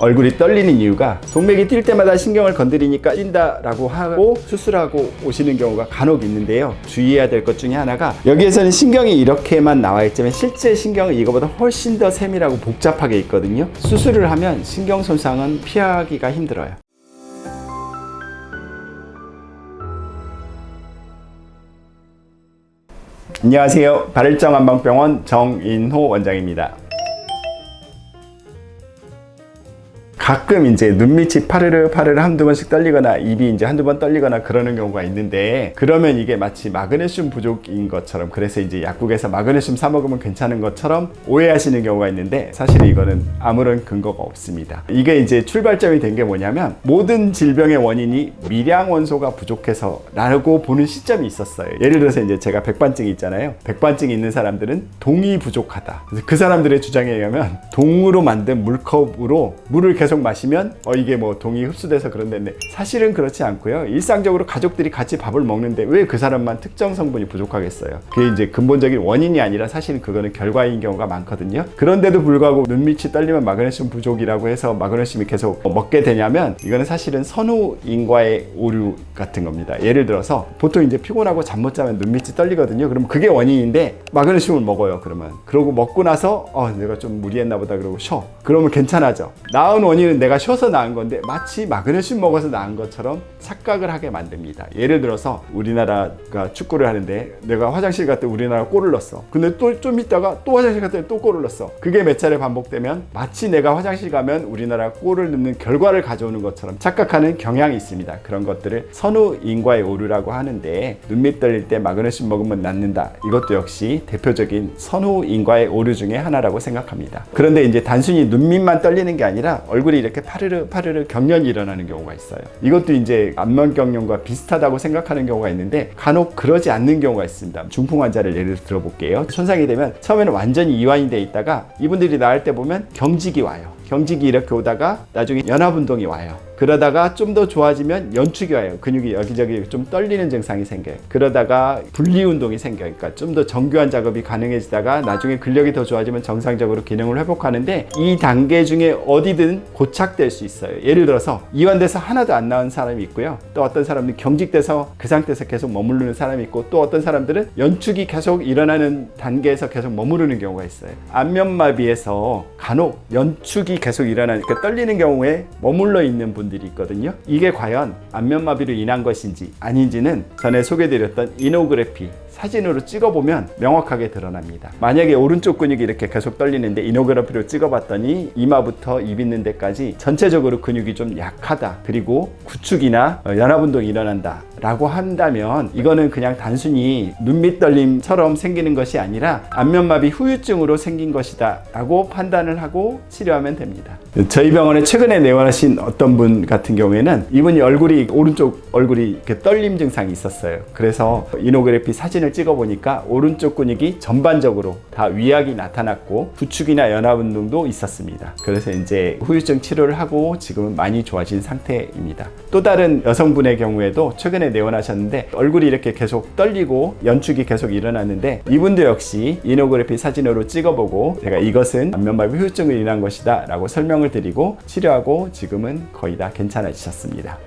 얼굴이 떨리는 이유가 동맥이 뛸 때마다 신경을 건드리니까 뛴다라고 하고 수술하고 오시는 경우가 간혹 있는데요. 주의해야 될 것 중에 하나가 여기에서는 신경이 이렇게만 나와 있지만 실제 신경은 이거보다 훨씬 더 세밀하고 복잡하게 있거든요. 수술을 하면 신경 손상은 피하기가 힘들어요. 안녕하세요. 발정한방병원 정인호 원장입니다. 가끔 이제 눈밑이 파르르 한두 번씩 떨리거나 입이 이제 한두 번 떨리거나 그러는 경우가 있는데, 그러면 이게 마치 마그네슘 부족인 것처럼, 그래서 이제 약국에서 마그네슘 사 먹으면 괜찮은 것처럼 오해하시는 경우가 있는데, 사실 이거는 아무런 근거가 없습니다. 이게 이제 출발점이 된 게 뭐냐면, 모든 질병의 원인이 미량 원소가 부족해서 라고 보는 시점이 있었어요. 예를 들어서 이제 제가 백반증이 있잖아요. 백반증이 있는 사람들은 동이 부족하다. 그래서 그 사람들의 주장에 의하면 동으로 만든 물컵으로 물을 계속 마시면 이게 뭐 동이 흡수돼서 그런데, 사실은 그렇지 않고요. 일상적으로 가족들이 같이 밥을 먹는데 왜 그 사람만 특정 성분이 부족하겠어요? 그게 이제 근본적인 원인이 아니라 사실 그거는 결과인 경우가 많거든요. 그런데도 불구하고 눈밑이 떨리면 마그네슘 부족이라고 해서 마그네슘이 계속 먹게 되냐면, 이거는 사실은 선후인과의 오류 같은 겁니다. 예를 들어서 보통 이제 피곤하고 잠 못 자면 눈밑이 떨리거든요. 그럼 그게 원인인데 마그네슘을 먹어요. 그러고 먹고 나서 내가 좀 무리했나 보다 그러고 쉬어. 그러면 괜찮아져. 나은 원인은 내가 쉬어서 나은 건데 마치 마그네슘 먹어서 나은 것처럼 착각을 하게 만듭니다. 예를 들어서 우리나라가 축구를 하는데 내가 화장실 갔을 때 우리나라가 골을 넣었어. 근데 또 좀 있다가 또 화장실 갔을 때 또 골을 넣었어. 그게 몇 차례 반복되면 마치 내가 화장실 가면 우리나라가 골을 넣는 결과를 가져오는 것처럼 착각하는 경향이 있습니다. 그런 것들을 선후인과의 오류라고 하는데, 눈밑 떨릴 때 마그네슘 먹으면 낫는다. 이것도 역시 대표적인 선후인과의 오류 중에 하나라고 생각합니다. 그런데 이제 단순히 눈밑만 떨리는 게 아니라 얼굴이 이렇게 파르르 경련이 일어나는 경우가 있어요. 이것도 이제 안면경련과 비슷하다고 생각하는 경우가 있는데, 간혹 그러지 않는 경우가 있습니다. 중풍 환자를 예를 들어볼게요. 손상이 되면 처음에는 완전히 이완이 돼 있다가 이분들이 나을 때 보면 경직이 와요. 경직이 이렇게 오다가 나중에 연합운동이 와요. 그러다가 좀 더 좋아지면 연축이 와요. 근육이 여기저기 좀 떨리는 증상이 생겨요. 그러다가 분리운동이 생겨요. 그러니까 좀 더 정교한 작업이 가능해지다가 나중에 근력이 더 좋아지면 정상적으로 기능을 회복하는데, 이 단계 중에 어디든 고착될 수 있어요. 예를 들어서 이완돼서 하나도 안 나은 사람이 있고요. 또 어떤 사람들은 경직돼서 그 상태에서 계속 머무르는 사람이 있고, 또 어떤 사람들은 연축이 계속 일어나는 단계에서 계속 머무르는 경우가 있어요. 안면마비에서 간혹 연축이 계속 일어나는, 그러니까 떨리는 경우에 머물러 있는 분들이 있거든요. 이게 과연 안면마비로 인한 것인지 아닌지는 전에 소개드렸던 이노그래피 사진으로 찍어보면 명확하게 드러납니다. 만약에 오른쪽 근육이 이렇게 계속 떨리는데 이노그래피로 찍어봤더니 이마부터 입 있는 데까지 전체적으로 근육이 좀 약하다, 그리고 구축이나 연합운동이 일어난다 라고 한다면, 이거는 그냥 단순히 눈밑 떨림처럼 생기는 것이 아니라 안면마비 후유증으로 생긴 것이다 라고 판단을 하고 치료하면 됩니다. 저희 병원에 최근에 내원하신 어떤 분 같은 경우에는 이분이 오른쪽 얼굴이 이렇게 떨림 증상이 있었어요. 그래서 이노그래피 사진을 찍어보니까 오른쪽 근육이 전반적으로 다 위약이 나타났고 구축이나 연합운동도 있었습니다. 그래서 이제 후유증 치료를 하고 지금은 많이 좋아진 상태입니다. 또 다른 여성분의 경우에도 최근에 내원하셨는데 얼굴이 이렇게 계속 떨리고 연축이 계속 일어났는데, 이분도 역시 이노그래피 사진으로 찍어보고 제가 이것은 안면마비 후유증을 인한 것이다 라고 설명을 드리고 치료하고 지금은 거의 다 괜찮아지셨습니다.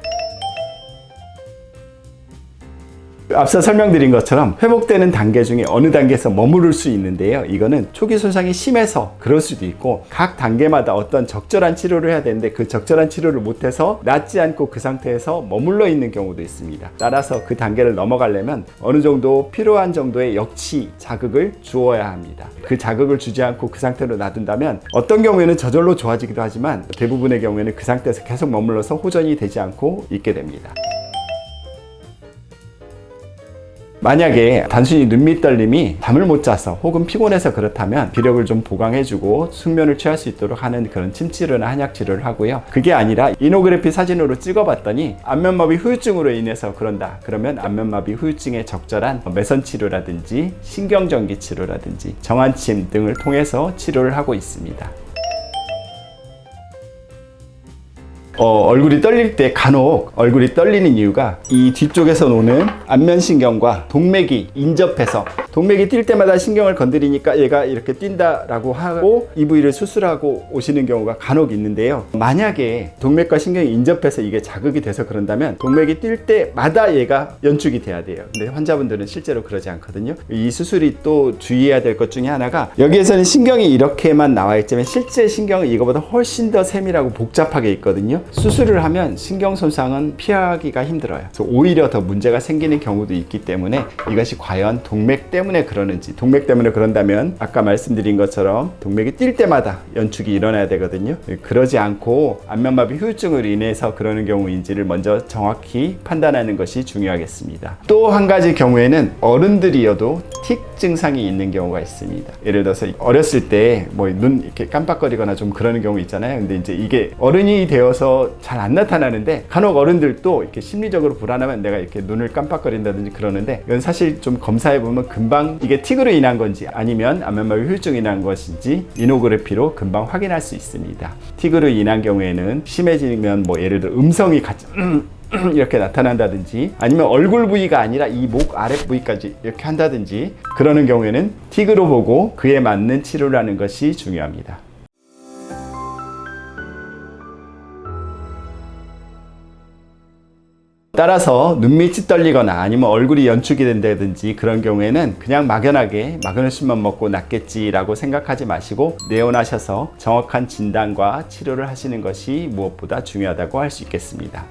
앞서 설명드린 것처럼 회복되는 단계 중에 어느 단계에서 머무를 수 있는데요. 이거는 초기 손상이 심해서 그럴 수도 있고, 각 단계마다 어떤 적절한 치료를 해야 되는데 그 적절한 치료를 못해서 낫지 않고 그 상태에서 머물러 있는 경우도 있습니다. 따라서 그 단계를 넘어가려면 어느 정도 필요한 정도의 역치 자극을 주어야 합니다. 그 자극을 주지 않고 그 상태로 놔둔다면 어떤 경우에는 저절로 좋아지기도 하지만 대부분의 경우에는 그 상태에서 계속 머물러서 호전이 되지 않고 있게 됩니다. 만약에 단순히 눈밑 떨림이 잠을 못 자서 혹은 피곤해서 그렇다면 기력을 좀 보강해주고 숙면을 취할 수 있도록 하는 그런 침치료나 한약 치료를 하고요. 그게 아니라 이노그래피 사진으로 찍어봤더니 안면마비 후유증으로 인해서 그런다. 그러면 안면마비 후유증에 적절한 매선 치료라든지 신경전기 치료라든지 정안침 등을 통해서 치료를 하고 있습니다. 얼굴이 떨릴 때 간혹 얼굴이 떨리는 이유가 이 뒤쪽에서 노는 안면신경과 동맥이 인접해서 동맥이 뛸 때마다 신경을 건드리니까 얘가 이렇게 뛴다라고 하고 이 부위를 수술하고 오시는 경우가 간혹 있는데요. 만약에 동맥과 신경이 인접해서 이게 자극이 돼서 그런다면 동맥이 뛸 때마다 얘가 연축이 돼야 돼요. 근데 환자분들은 실제로 그러지 않거든요. 이 수술이 또 주의해야 될 것 중에 하나가, 여기에서는 신경이 이렇게만 나와 있지만 실제 신경은 이거보다 훨씬 더 세밀하고 복잡하게 있거든요. 수술을 하면 신경 손상은 피하기가 힘들어요. 그래서 오히려 더 문제가 생기는 경우도 있기 때문에 이것이 과연 동맥 때문에 그러는지, 동맥 때문에 그런다면 아까 말씀드린 것처럼 동맥이 뛸 때마다 연축이 일어나야 되거든요. 그러지 않고 안면마비 후유증으로 인해서 그러는 경우인지를 먼저 정확히 판단하는 것이 중요하겠습니다. 또 한 가지 경우에는 어른들이어도 틱 증상이 있는 경우가 있습니다. 예를 들어서 어렸을 때 뭐 눈 이렇게 깜빡거리거나 좀 그러는 경우 있잖아요. 근데 이제 이게 어른이 되어서 잘 안 나타나는데 간혹 어른들도 이렇게 심리적으로 불안하면 내가 이렇게 눈을 깜빡거린다든지 그러는데, 이건 사실 좀 검사해 보면 금방 이게 틱으로 인한 건지 아니면 안면마비 후유증으로 인한 것인지 이노그래피로 금방 확인할 수 있습니다. 틱으로 인한 경우에는 심해지면 뭐 예를 들어 음성이 같이 이렇게 나타난다든지, 아니면 얼굴 부위가 아니라 이 목 아랫 부위까지 이렇게 한다든지, 그러는 경우에는 틱으로 보고 그에 맞는 치료를 하는 것이 중요합니다. 따라서 눈밑이 떨리거나 아니면 얼굴이 연축이 된다든지 그런 경우에는 그냥 막연하게 마그네슘만 먹고 낫겠지라고 생각하지 마시고 내원하셔서 정확한 진단과 치료를 하시는 것이 무엇보다 중요하다고 할 수 있겠습니다.